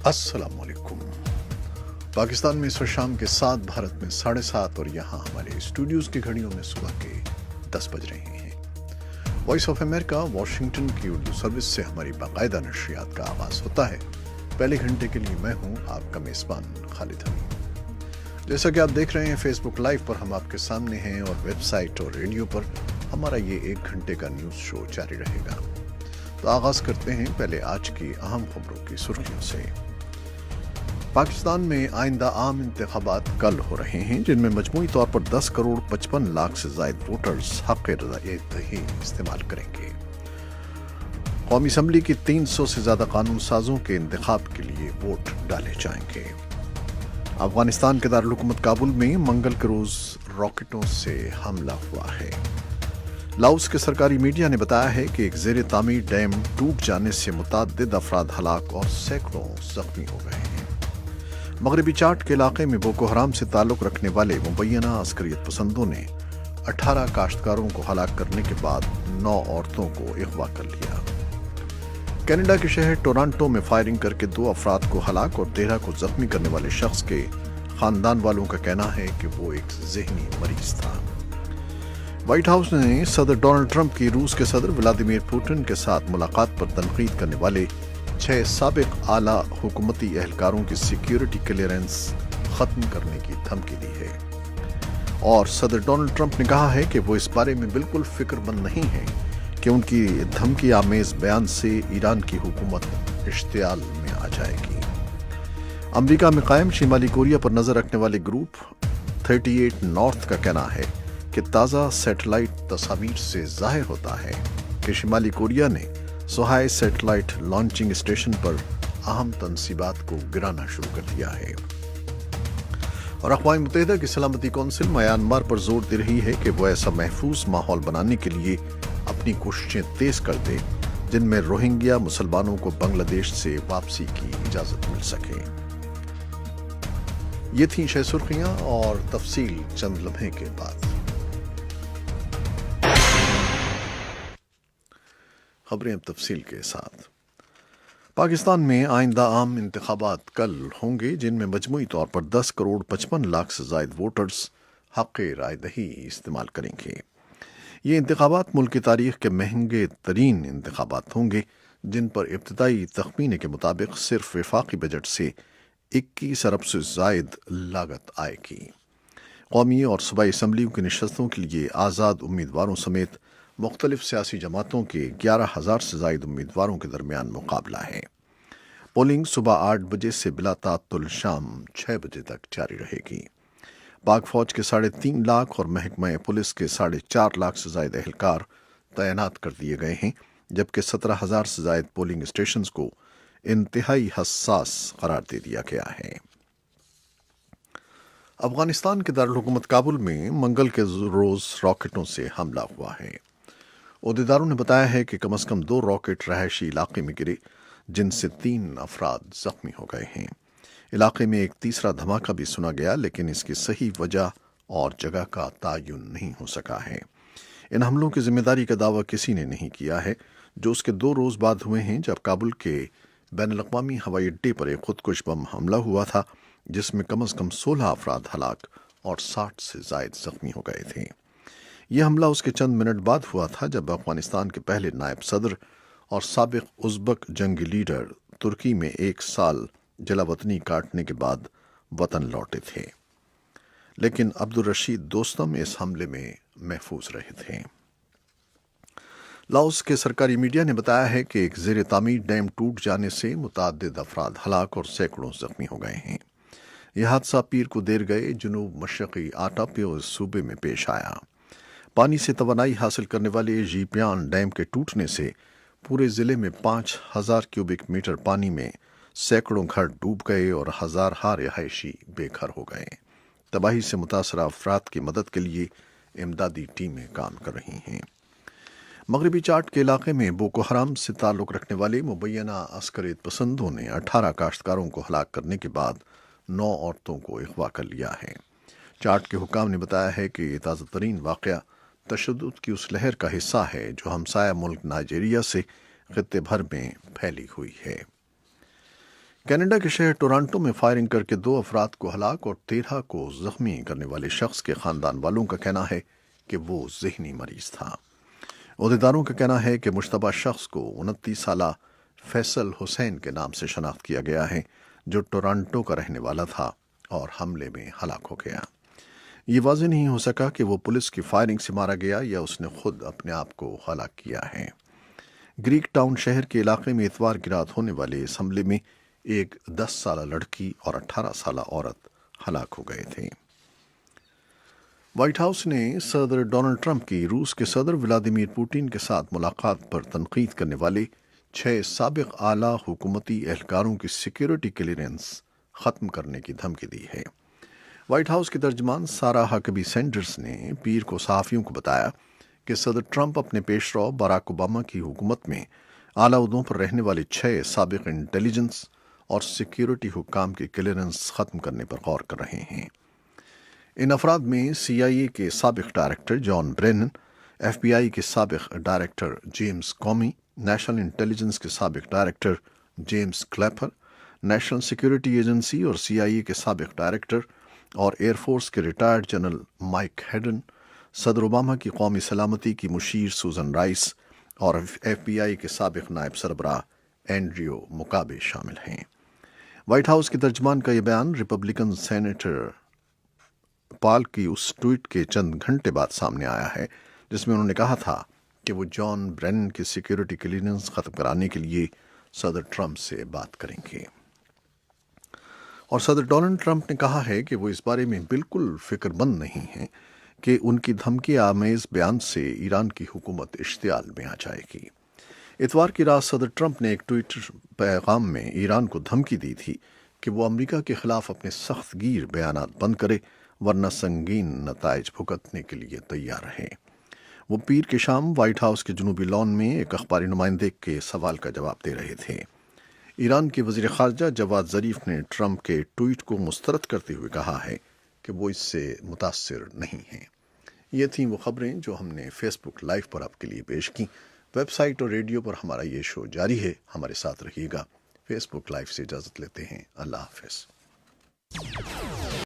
अस्सलाम वालेकुम। पाकिस्तान में इस वक्त शाम के 7, भारत में 7:30 और यहाँ हमारे स्टूडियोज़ की घड़ियों में सुबह के 10 बज रहे हैं। वॉइस ऑफ अमेरिका वाशिंगटन की उर्दू सर्विस से हमारी बाकायदा नशरियात का आगाज़ होता है। पहले घंटे के लिए मैं हूँ आपका मेज़बान खालिद हमीद। जैसा कि आप देख रहे हैं फेसबुक लाइव पर हम आपके सामने हैं और वेबसाइट और रेडियो पर हमारा ये 1 घंटे का न्यूज़ शो जारी रहेगा। तो आगाज़ करते हैं पहले आज की अहम खबरों की सुर्खियों से। पाकिस्तान में आइंदा आम इंतखाबात कल हो रहे हैं, जिनमें मजमूई तौर पर 10 करोड़ 55 लाख से ज़ायद वोटर्स हक़-ए-रज़ाई इस्तेमाल करेंगे। कौमी असम्बली की 300 से ज़्यादा कानून साजों के इंतखाब के लिए वोट डाले जाएंगे। अफगानिस्तान के दारुल-हुकूमत काबुल में मंगल के रोज़ रॉकेटों से हमला हुआ है। लाओस के सरकारी मीडिया ने बताया है कि एक ज़ेर तामीर डैम टूट जाने से मुतअद्दिद अफराद हलाक और सैकड़ों जख्मी हो गए हैं। मगरबी चाट के इलाके में बोको हराम से ताल्लुक़ रखने वाले मुबैना अस्करियत पसंदों ने 18 काश्तकारों को हलाक करने के बाद 9 औरतों को अगवा कर लिया। कनाडा के शहर टोरंटो में फायरिंग करके 2 अफराद को हलाक और 13 को जख्मी करने वाले शख्स के खानदान वालों का कहना है कि वो एक ज़हनी मरीज था। व्हाइट हाउस ने सदर डोनाल्ड ट्रंप की रूस के सदर व्लादिमीर पुतिन के साथ मुलाकात पर तनकीद करने वाले 6 साबिक आला हुकूमती एहलकारों की सिक्योरिटी क्लियरेंस खत्म करने की धमकी दी है। और सदर डोनाल्ड ट्रंप ने कहा है कि वो इस बारे में बिल्कुल फिक्रमंद नहीं है कि उनकी धमकी आमेज बयान से ईरान की हुकूमत इश्तियाल में आ जाएगी। अमेरिका में कायम शिमाली कोरिया पर नजर रखने वाले ग्रुप 38 नॉर्थ का कहना है कि ताज़ा सैटेलाइट तस्वीर से जाहिर होता है कि शिमाली कोरिया ने सोहाई सैटेलाइट लॉन्चिंग स्टेशन पर अहम तनसीबात को गिराना शुरू कर दिया है। और अक़वाम मुत्तहिदा की सलामती कौंसिल म्यांमार पर जोर दे रही है कि वो ऐसा महफूज माहौल बनाने के लिए अपनी कोशिशें तेज कर दे जिनमें रोहिंग्या मुसलमानों को बांग्लादेश से वापसी की इजाज़त मिल सके। ये थी 6 सुर्खियां और तफसील चंद लम्हे के बाद। खबरें अब तफसील के साथ। पाकिस्तान में आइंदा आम इंतखाबात कल होंगे, जिनमें मजमूई तौर पर 10 करोड़ 55 लाख से ज़ायद वोटर्स हक़-ए-रायदही इस्तेमाल करेंगे। ये इंतखाबात मुल्क की तारीख के महंगे तरीन इंतखाबात होंगे, जिन पर इब्तदाई तखमीने के मुताबिक सिर्फ वफाकी बजट से 21 अरब से ज़ायद लागत आएगी। कौमी और सूबाई असम्बलियों की नशस्तों के लिए आज़ाद उम्मीदवारों समेत मुख्तलिफ सियासी जमातों के 11,000 से ज़ायद उम्मीदवारों के दरमियान मुकाबला है। पोलिंग सुबह 8 बजे से बिला तात्तुल शाम 6 बजे तक जारी रहेगी। पाक फौज के 3.5 लाख और महकमा पुलिस के 4.5 लाख से ज़ायद एहलकार तैनात कर दिए गए हैं, जबकि 17,000 से ज़ायद पोलिंग स्टेशंस को इंतहाई हसास करार दे दिया गया है। अफगानिस्तान के दारुल-हुकूमत काबुल में मंगल के रोज़ रॉकेटों से हमला हुआ है। ओहदेदारों ने बताया है कि कम से कम 2 रॉकेट रहायशी इलाके में गिरे, जिनसे 3 अफराद जख्मी हो गए हैं। इलाके में एक तीसरा धमाका भी सुना गया, लेकिन इसकी सही वजह और जगह का तयन नहीं हो सका है। इन हमलों की जिम्मेदारी का दावा किसी ने नहीं किया है, जो उसके 2 रोज़ बाद हुए हैं, जब काबुल के बैनुल-अक़वामी हवाई अड्डे पर एक खुदकुश बम हमला हुआ था, जिसमें कम से कम 16 अफराद हलाक और 60 से ज़ायद जख्मी हो गए थे। यह हमला उसके चंद मिनट बाद हुआ था जब अफगानिस्तान के पहले नायब सदर और साबिक उज़्बक जंगी लीडर तुर्की में 1 साल जलावतनी काटने के बाद वतन लौटे थे, लेकिन अब्दुल रशीद दोस्तम इस हमले में महफूज रहे थे। लाओस के सरकारी मीडिया ने बताया है कि एक ज़ेर तामीर डैम टूट जाने से मुतअद्दिद अफराद हलाक और सैकड़ों जख्मी हो गए हैं। यह हादसा पीर को देर गए जनूब मशरक़ी आटापियो सूबे में पेश आया। पानी से तवानाई हासिल करने वाले जीपियान डैम के टूटने से पूरे ज़िले में 5,000 क्यूबिक मीटर पानी में सैकड़ों घर डूब गए और हज़ार रिहायशी बेघर हो गए। तबाही से मुतासरा अफराद की मदद के लिए इमदादी टीमें काम कर रही हैं। मगरबी चाट के इलाके में बोको हराम से ताल्लुक़ रखने वाले मुबैना अस्करियत पसंदों ने 18 काश्तकारों को हलाक करने के बाद 9 औरतों को अगवा कर लिया है। चाट के हुकाम ने बताया है कि ये ताज़ा तरीन वाक़या तशद्दुद की उस लहर का हिस्सा है जो हमसाया मुल्क नाइजीरिया से खित्ते भर में फैली हुई है। کینیڈا کے شہر ٹورانٹو میں فائرنگ کر کے 2 افراد کو ہلاک اور 13 کو زخمی کرنے والے شخص کے خاندان والوں کا کہنا ہے کہ وہ ذہنی مریض تھا۔ عہدیداروں کا کہنا ہے کہ مشتبہ شخص کو 29 سالہ فیصل حسین کے نام سے شناخت کیا گیا ہے، جو ٹورانٹو کا رہنے والا تھا اور حملے میں ہلاک ہو گیا۔ یہ واضح نہیں ہو سکا کہ وہ پولیس کی فائرنگ سے مارا گیا یا اس نے خود اپنے آپ کو ہلاک کیا ہے۔ گریک ٹاؤن شہر کے علاقے میں اتوار کی رات ہونے والے اس حملے میں ایک 10 سالہ لڑکی اور 18 سالہ عورت ہلاک ہو گئے تھے۔ وائٹ ہاؤس نے صدر ڈونلڈ ٹرمپ کی روس کے صدر ولادیمیر پوٹن کے ساتھ ملاقات پر تنقید کرنے والے 6 سابق اعلیٰ حکومتی اہلکاروں کی سیکیورٹی کلیئرنس ختم کرنے کی دھمکی دی ہے۔ وائٹ ہاؤس کے ترجمان سارا ہکبی سینڈرز نے پیر کو صحافیوں کو بتایا کہ صدر ٹرمپ اپنے پیش رو باراک اوباما کی حکومت میں اعلیٰ عہدوں پر رہنے والے 6 سابق انٹیلیجنس اور سیکیورٹی حکام کی کلیئرنس ختم کرنے پر غور کر رہے ہیں۔ ان افراد میں CIA کے سابق ڈائریکٹر جان برینن، FBI کے سابق director James Comey, National Intelligence کے سابق director James Clapper, National Security Agency اور CIA کے سابق ڈائریکٹر اور ایئر فورس کے ریٹائرڈ جنرل مائک ہیڈن، صدر اوباما کی قومی سلامتی کی مشیر سوزن رائس اور FBI کے سابق نائب سربراہ اینڈریو مکابے شامل ہیں۔ وائٹ ہاؤس کے ترجمان کا یہ بیان ریپبلکن سینیٹر پال کی اس ٹویٹ کے چند گھنٹے بعد سامنے آیا ہے جس میں انہوں نے کہا تھا کہ وہ جان برینن کی سیکیورٹی کلیئرنس ختم کرانے کے لیے صدر ٹرمپ سے بات کریں گے۔ اور صدر ڈونلڈ ٹرمپ نے کہا ہے کہ وہ اس بارے میں بالکل فکر مند نہیں ہیں کہ ان کی دھمکی آمیز بیان سے ایران کی حکومت اشتعال میں آ جائے گی۔ اتوار کی رات صدر ٹرمپ نے ایک ٹویٹ پیغام میں ایران کو دھمکی دی تھی کہ وہ امریکہ کے خلاف اپنے سخت گیر بیانات بند کرے، ورنہ سنگین نتائج بھگتنے کے لیے تیار رہے۔ وہ پیر کی شام وائٹ ہاؤس کے جنوبی لان میں ایک اخباری نمائندے کے سوال کا جواب دے رہے تھے۔ ایران کے وزیر خارجہ جواد ظریف نے ٹرمپ کے ٹویٹ کو مسترد کرتے ہوئے کہا ہے کہ وہ اس سے متاثر نہیں ہیں۔ یہ تھیں وہ خبریں جو ہم نے فیس بک لائیو پر آپ کے لیے پیش کی۔ ویب سائٹ اور ریڈیو پر ہمارا یہ شو جاری ہے، ہمارے ساتھ رہیے گا۔ فیس بک لائیو سے اجازت لیتے ہیں، اللہ حافظ۔